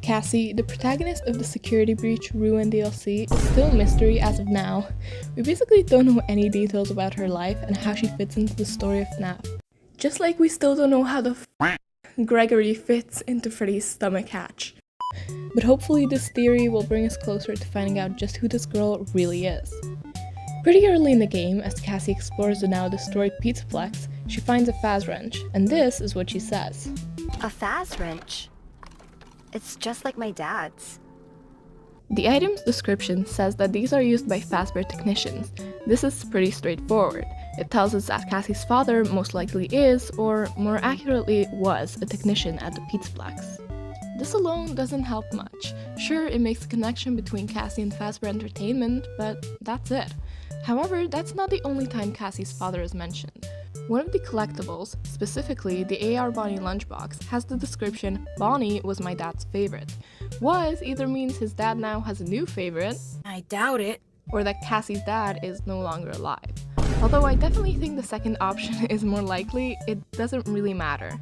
Cassie, the protagonist of the Security Breach Ruin DLC, is still a mystery as of now. We basically don't know any details about her life and how she fits into the story of Fnaf. Just like we still don't know how the Gregory fits into Freddy's stomach hatch. But hopefully this theory will bring us closer to finding out just who this girl really is. Pretty early in the game, as Cassie explores the now destroyed Pizzaplex, she finds a Faz wrench, and this is what she says. A Faz wrench? It's just like my dad's. The item's description says that these are used by Fazbear technicians. This is pretty straightforward. It tells us that Cassie's father most likely is, or more accurately was, a technician at the Pizzaplex. This alone doesn't help much. Sure, it makes a connection between Cassie and Fazbear Entertainment, but that's it. However, that's not the only time Cassie's father is mentioned. One of the collectibles, specifically the AR Bonnie lunchbox, has the description, "Bonnie was my dad's favorite." Was either means his dad now has a new favorite, I doubt it, or that Cassie's dad is no longer alive. Although I definitely think the second option is more likely, it doesn't really matter.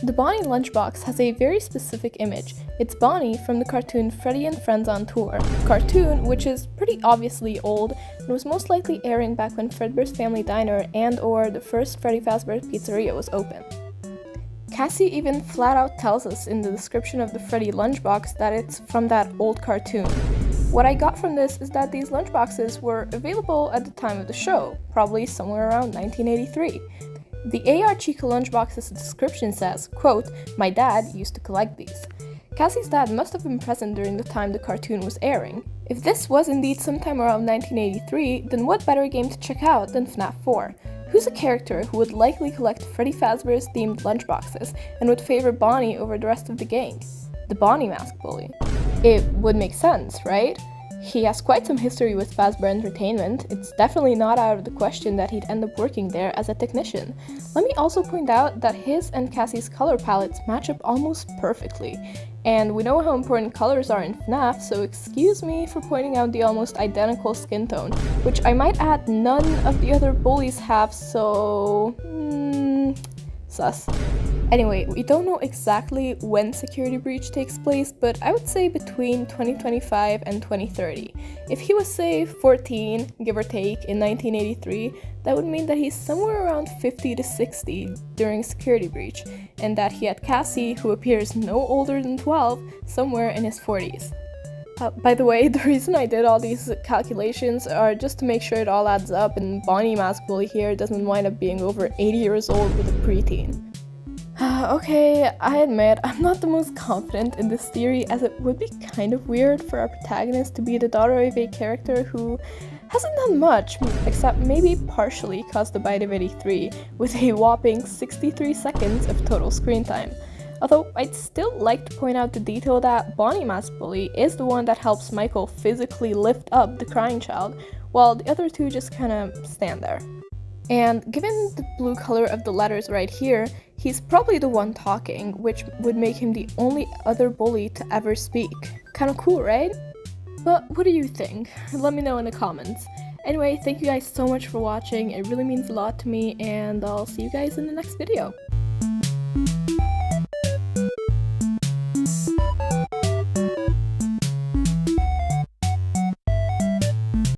The Bonnie lunchbox has a very specific image. It's Bonnie from the cartoon Freddy and Friends on Tour, a cartoon which is pretty obviously old and was most likely airing back when Fredbear's Family Diner and or the first Freddy Fazbear's Pizzeria was open. Cassie even flat out tells us in the description of the Freddy lunchbox that it's from that old cartoon. What I got from this is that these lunchboxes were available at the time of the show, probably somewhere around 1983. The AR Chica lunchbox's description says, quote, "My dad used to collect these." Cassie's dad must have been present during the time the cartoon was airing. If this was indeed sometime around 1983, then what better game to check out than Fnaf 4? Who's a character who would likely collect Freddy Fazbear's themed lunchboxes and would favor Bonnie over the rest of the gang? The Bonnie Mask Bully. It would make sense, right? He has quite some history with Fazbear Entertainment. It's definitely not out of the question that he'd end up working there as a technician. Let me also point out that his and Cassie's color palettes match up almost perfectly. And we know how important colors are in FNAF, so excuse me for pointing out the almost identical skin tone, which I might add none of the other bullies have, so... sus. Anyway, we don't know exactly when Security Breach takes place, but I would say between 2025 and 2030. If he was, say, 14, give or take, in 1983, that would mean that he's somewhere around 50 to 60 during Security Breach, and that he had Cassie, who appears no older than 12, somewhere in his 40s. By the way, the reason I did all these calculations are just to make sure it all adds up and Bonnie Mask Bully here doesn't wind up being over 80 years old with a preteen. Okay, I admit I'm not the most confident in this theory, as it would be kind of weird for our protagonist to be the daughter of a character who hasn't done much, except maybe partially cause the bite of 83, with a whopping 63 seconds of total screen time. Although I'd still like to point out the detail that Bonnie Mask Bully is the one that helps Michael physically lift up the crying child, while the other two just kinda stand there. And given the blue color of the letters right here, he's probably the one talking, which would make him the only other bully to ever speak. Kinda cool, right? But what do you think? Let me know in the comments. Anyway, thank you guys so much for watching, it really means a lot to me, and I'll see you guys in the next video.